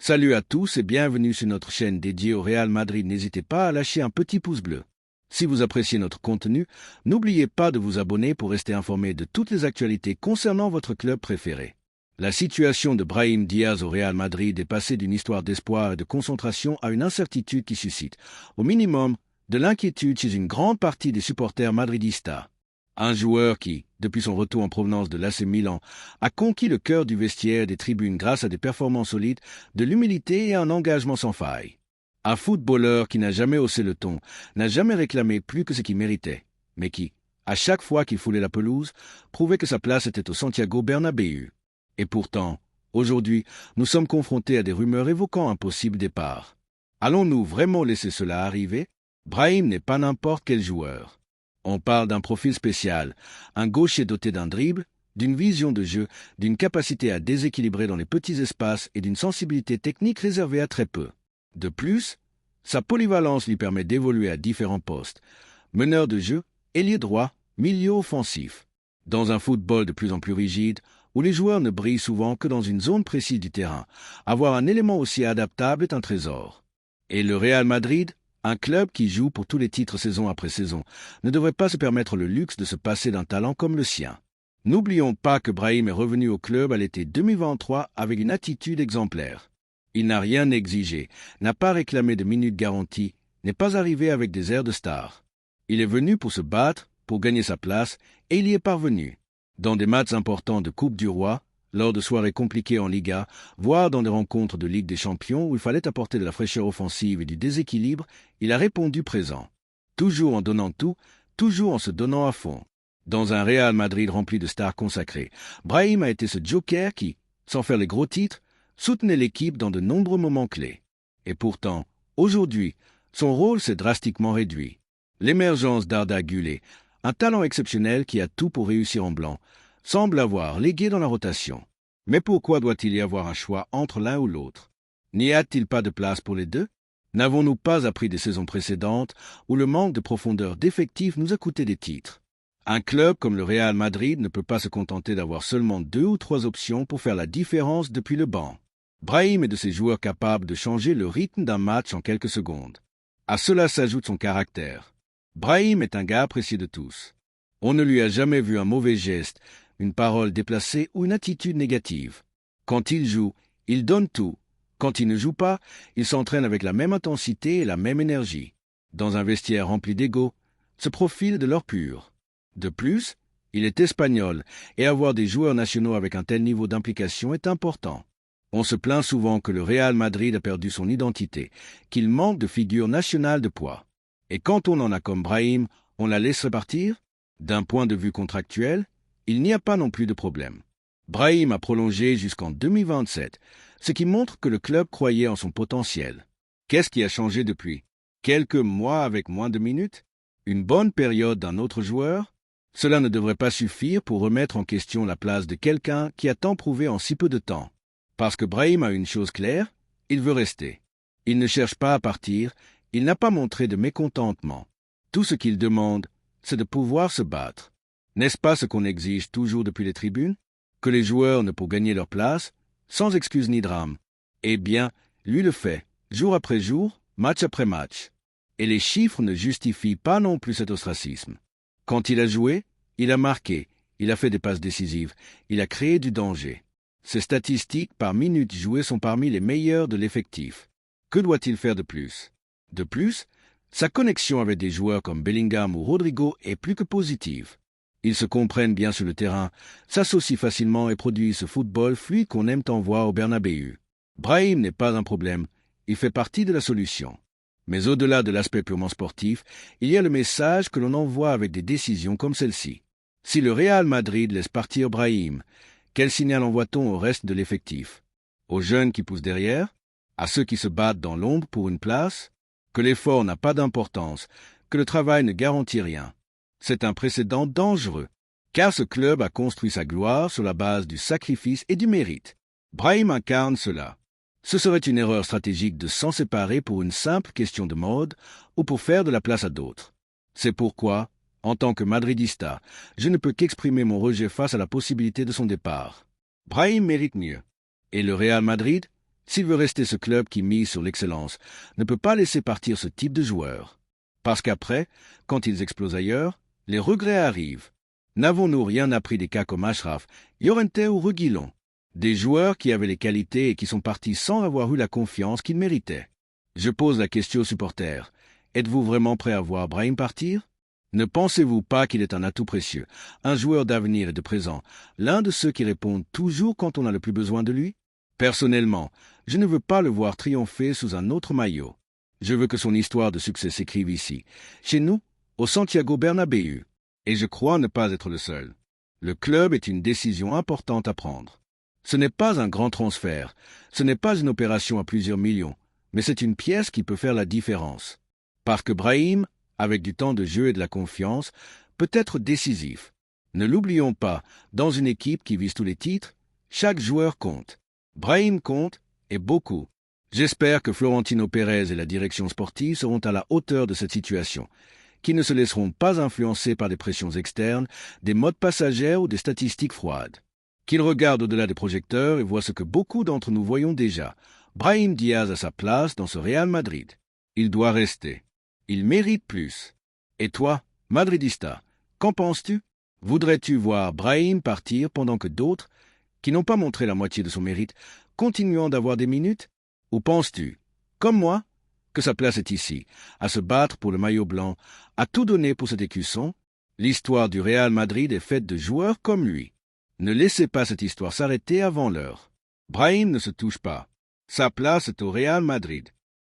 Salut à tous et bienvenue sur notre chaîne dédiée au Real Madrid. N'hésitez pas à lâcher un petit pouce bleu. Si vous appréciez notre contenu, n'oubliez pas de vous abonner pour rester informé de toutes les actualités concernant votre club préféré. La situation de Brahim Diaz au Real Madrid est passée d'une histoire d'espoir et de concentration à une incertitude qui suscite, au minimum, de l'inquiétude chez une grande partie des supporters madridistas. Un joueur qui, depuis son retour en provenance de l'AC Milan, a conquis le cœur du vestiaire et des tribunes grâce à des performances solides, de l'humilité et un engagement sans faille. Un footballeur qui n'a jamais haussé le ton, n'a jamais réclamé plus que ce qu'il méritait, mais qui, à chaque fois qu'il foulait la pelouse, prouvait que sa place était au Santiago Bernabéu. Et pourtant, aujourd'hui, nous sommes confrontés à des rumeurs évoquant un possible départ. Allons-nous vraiment laisser cela arriver? Brahim n'est pas n'importe quel joueur. On parle d'un profil spécial, un gaucher doté d'un dribble, d'une vision de jeu, d'une capacité à déséquilibrer dans les petits espaces et d'une sensibilité technique réservée à très peu. De plus, sa polyvalence lui permet d'évoluer à différents postes. Meneur de jeu, ailier droit, milieu offensif. Dans un football de plus en plus rigide, où les joueurs ne brillent souvent que dans une zone précise du terrain, avoir un élément aussi adaptable est un trésor. Et le Real Madrid, un club qui joue pour tous les titres saison après saison, ne devrait pas se permettre le luxe de se passer d'un talent comme le sien. N'oublions pas que Brahim est revenu au club à l'été 2023 avec une attitude exemplaire. Il n'a rien exigé, n'a pas réclamé de minutes garanties, n'est pas arrivé avec des airs de star. Il est venu pour se battre, pour gagner sa place, et il y est parvenu. Dans des matchs importants de Coupe du Roi, lors de soirées compliquées en Liga, voire dans des rencontres de Ligue des Champions où il fallait apporter de la fraîcheur offensive et du déséquilibre, il a répondu présent. Toujours en donnant tout, toujours en se donnant à fond. Dans un Real Madrid rempli de stars consacrées, Brahim a été ce joker qui, sans faire les gros titres, soutenait l'équipe dans de nombreux moments clés. Et pourtant, aujourd'hui, son rôle s'est drastiquement réduit. L'émergence d'Arda Güler, un talent exceptionnel qui a tout pour réussir en blanc, semble avoir légué dans la rotation. Mais pourquoi doit-il y avoir un choix entre l'un ou l'autre? N'y a-t-il pas de place pour les deux? N'avons-nous pas appris des saisons précédentes où le manque de profondeur d'effectifs nous a coûté des titres? Un club comme le Real Madrid ne peut pas se contenter d'avoir seulement 2 ou 3 options pour faire la différence depuis le banc. Brahim est de ces joueurs capables de changer le rythme d'un match en quelques secondes. À cela s'ajoute son caractère. Brahim est un gars apprécié de tous. On ne lui a jamais vu un mauvais geste, une parole déplacée ou une attitude négative. Quand il joue, il donne tout. Quand il ne joue pas, il s'entraîne avec la même intensité et la même énergie. Dans un vestiaire rempli d'ego, ce profil de l'or pur. De plus, il est espagnol, et avoir des joueurs nationaux avec un tel niveau d'implication est important. On se plaint souvent que le Real Madrid a perdu son identité, qu'il manque de figure nationale de poids. Et quand on en a comme Brahim, on la laisse repartir? D'un point de vue contractuel, il n'y a pas non plus de problème. Brahim a prolongé jusqu'en 2027, ce qui montre que le club croyait en son potentiel. Qu'est-ce qui a changé depuis? Quelques mois avec moins de minutes? Une bonne période d'un autre joueur? Cela ne devrait pas suffire pour remettre en question la place de quelqu'un qui a tant prouvé en si peu de temps. Parce que Brahim a une chose claire, il veut rester. Il ne cherche pas à partir, il n'a pas montré de mécontentement. Tout ce qu'il demande, c'est de pouvoir se battre. N'est-ce pas ce qu'on exige toujours depuis les tribunes? Que les joueurs ne pour gagner leur place, sans excuse ni drame. Eh bien, lui le fait, jour après jour, match après match. Et les chiffres ne justifient pas non plus cet ostracisme. Quand il a joué, il a marqué, il a fait des passes décisives, il a créé du danger. Ses statistiques par minute jouée sont parmi les meilleures de l'effectif. Que doit-il faire de plus? De plus, sa connexion avec des joueurs comme Bellingham ou Rodrigo est plus que positive. Ils se comprennent bien sur le terrain, s'associent facilement et produisent ce football fluide qu'on aime tant voir au Bernabéu. Brahim n'est pas un problème, il fait partie de la solution. Mais au-delà de l'aspect purement sportif, il y a le message que l'on envoie avec des décisions comme celle-ci. Si le Real Madrid laisse partir Brahim, quel signal envoie-t-on au reste de l'effectif? Aux jeunes qui poussent derrière? À ceux qui se battent dans l'ombre pour une place? Que l'effort n'a pas d'importance, que le travail ne garantit rien. C'est un précédent dangereux, car ce club a construit sa gloire sur la base du sacrifice et du mérite. Brahim incarne cela. Ce serait une erreur stratégique de s'en séparer pour une simple question de mode ou pour faire de la place à d'autres. C'est pourquoi, en tant que madridista, je ne peux qu'exprimer mon rejet face à la possibilité de son départ. Brahim mérite mieux. Et le Real Madrid? S'il veut rester ce club qui mise sur l'excellence, ne peut pas laisser partir ce type de joueurs. Parce qu'après, quand ils explosent ailleurs, les regrets arrivent. N'avons-nous rien appris des cas comme Achraf, Llorente ou Reguilón? Des joueurs qui avaient les qualités et qui sont partis sans avoir eu la confiance qu'ils méritaient. Je pose la question aux supporters. Êtes-vous vraiment prêt à voir Brahim partir? Ne pensez-vous pas qu'il est un atout précieux, un joueur d'avenir et de présent, l'un de ceux qui répondent toujours quand on a le plus besoin de lui? Personnellement, je ne veux pas le voir triompher sous un autre maillot. Je veux que son histoire de succès s'écrive ici, chez nous, au Santiago Bernabéu. Et je crois ne pas être le seul. Le club est une décision importante à prendre. Ce n'est pas un grand transfert, ce n'est pas une opération à plusieurs millions, mais c'est une pièce qui peut faire la différence. Parce que Brahim, avec du temps de jeu et de la confiance, peut être décisif. Ne l'oublions pas, dans une équipe qui vise tous les titres, chaque joueur compte. Brahim compte, et beaucoup. J'espère que Florentino Pérez et la direction sportive seront à la hauteur de cette situation, qui ne se laisseront pas influencer par des pressions externes, des modes passagères ou des statistiques froides. Qu'ils regardent au-delà des projecteurs et voient ce que beaucoup d'entre nous voyons déjà. Brahim Diaz a sa place dans ce Real Madrid. Il doit rester. Il mérite plus. Et toi, Madridista, qu'en penses-tu? Voudrais-tu voir Brahim partir pendant que d'autres, qui n'ont pas montré la moitié de son mérite, continuent d'avoir des minutes? Ou penses-tu, comme moi, que sa place est ici, à se battre pour le maillot blanc, à tout donner pour cet écusson? L'histoire du Real Madrid est faite de joueurs comme lui. Ne laissez pas cette histoire s'arrêter avant l'heure. Brahim ne se touche pas. Sa place est au Real Madrid.